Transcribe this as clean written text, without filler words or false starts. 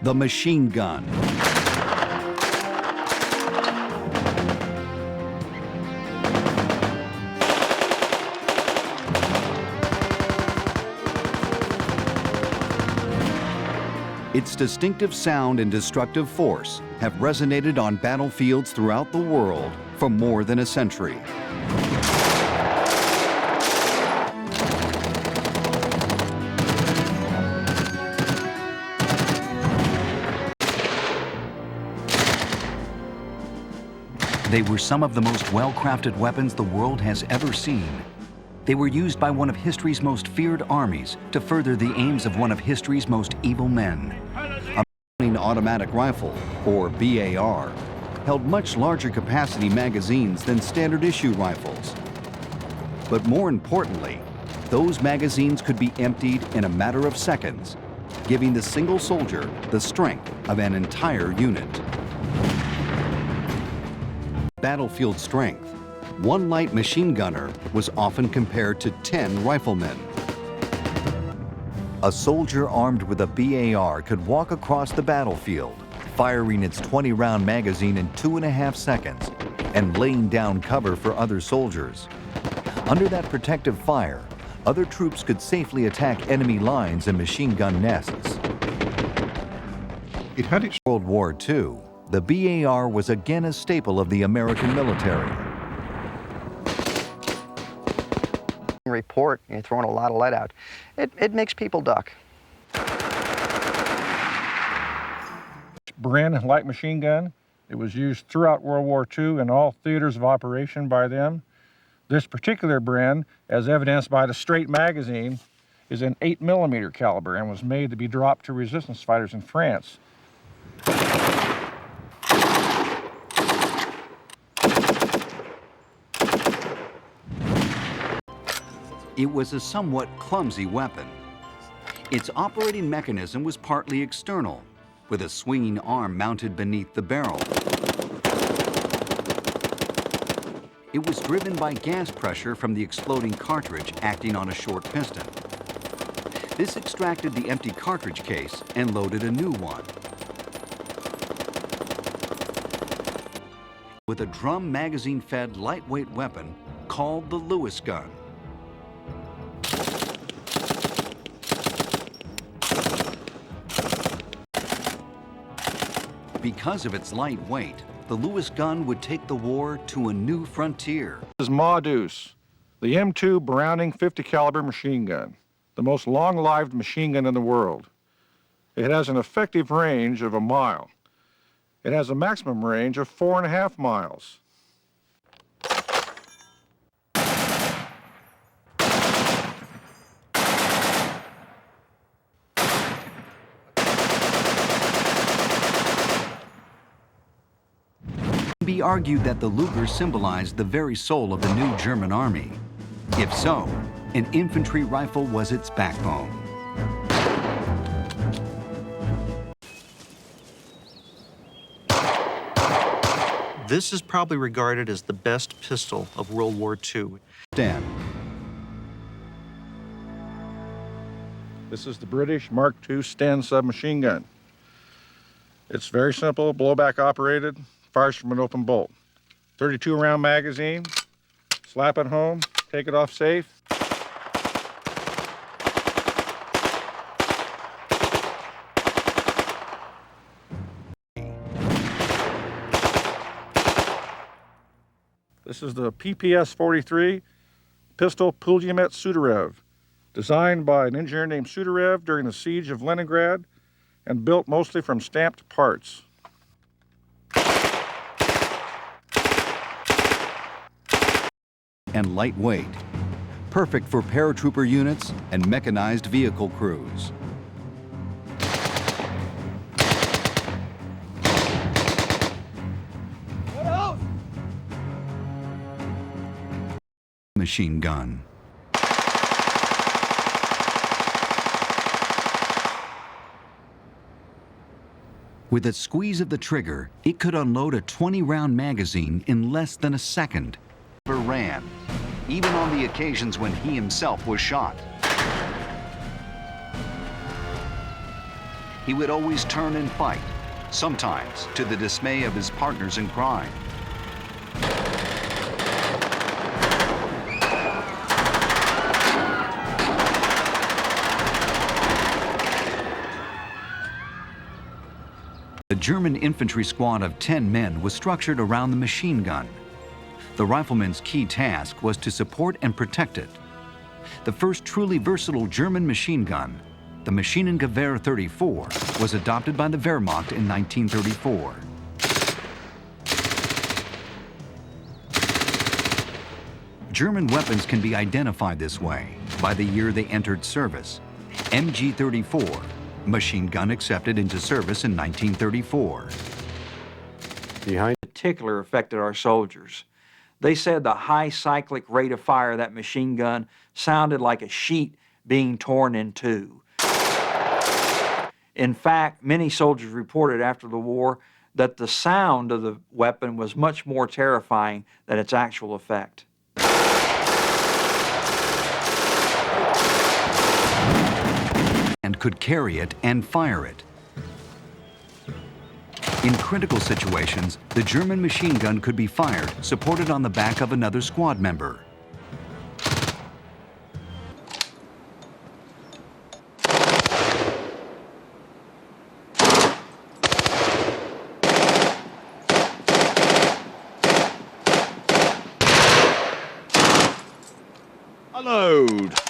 the machine gun. Its distinctive sound and destructive force have resonated on battlefields throughout the world for more than a century. They were some of the most well-crafted weapons the world has ever seen. They were used by one of history's most feared armies to further the aims of one of history's most evil men. A automatic rifle, or BAR, held much larger capacity magazines than standard issue rifles. But more importantly, those magazines could be emptied in a matter of seconds, giving the single soldier the strength of an entire unit. Battlefield strength, one light machine gunner was often compared to 10 riflemen. A soldier armed with a BAR could walk across the battlefield, firing its 20-round magazine in 2.5 seconds and laying down cover for other soldiers. Under that protective fire, other troops could safely attack enemy lines and machine gun nests. It had its World War II, the BAR was again a staple of the American military. Report, you're throwing a lot of lead out. It makes people duck. Bren light machine gun. It was used throughout World War II in all theaters of operation by them. This particular Bren, as evidenced by the straight magazine, is an 8mm caliber and was made to be dropped to resistance fighters in France. It was a somewhat clumsy weapon. Its operating mechanism was partly external, with a swinging arm mounted beneath the barrel. It was driven by gas pressure from the exploding cartridge acting on a short piston. This extracted the empty cartridge case and loaded a new one. With a drum magazine-fed lightweight weapon called the Lewis gun. Because of its light weight, the Lewis gun would take the war to a new frontier. This is Ma Deuce, the M2 Browning 50 caliber machine gun, the most long-lived machine gun in the world. It has an effective range of 1 mile. It has a maximum range of 4.5 miles. It can be argued that the Luger symbolized the very soul of the new German army. If so, an infantry rifle was its backbone. This is probably regarded as the best pistol of World War II. Dan. This is the British Mark II Sten submachine gun. It's very simple, blowback operated, fires from an open bolt. 32-round magazine, slap it home, take it off safe. This is the PPS-43 pistol Pulemyot Sudarev, designed by an engineer named Sudarev during the siege of Leningrad and built mostly from stamped parts. And lightweight, perfect for paratrooper units and mechanized vehicle crews. Machine gun. With a squeeze of the trigger, it could unload a 20-round magazine in less than a second. Ran, even on the occasions when he himself was shot. he would always turn and fight, sometimes to the dismay of his partners in crime. The German infantry squad of 10 men was structured around the machine gun. The rifleman's key task was to support and protect it. The first truly versatile German machine gun, the Maschinengewehr 34, was adopted by the Wehrmacht in 1934. German weapons can be identified this way by the year they entered service. MG-34, machine gun accepted into service in 1934. Particular affected our soldiers. They said the high cyclic rate of fire of that machine gun sounded like a sheet being torn in two. In fact, many soldiers reported after the war that the sound of the weapon was much more terrifying than its actual effect. And could carry it and fire it. In critical situations, the German machine gun could be fired, supported on the back of another squad member. Unload.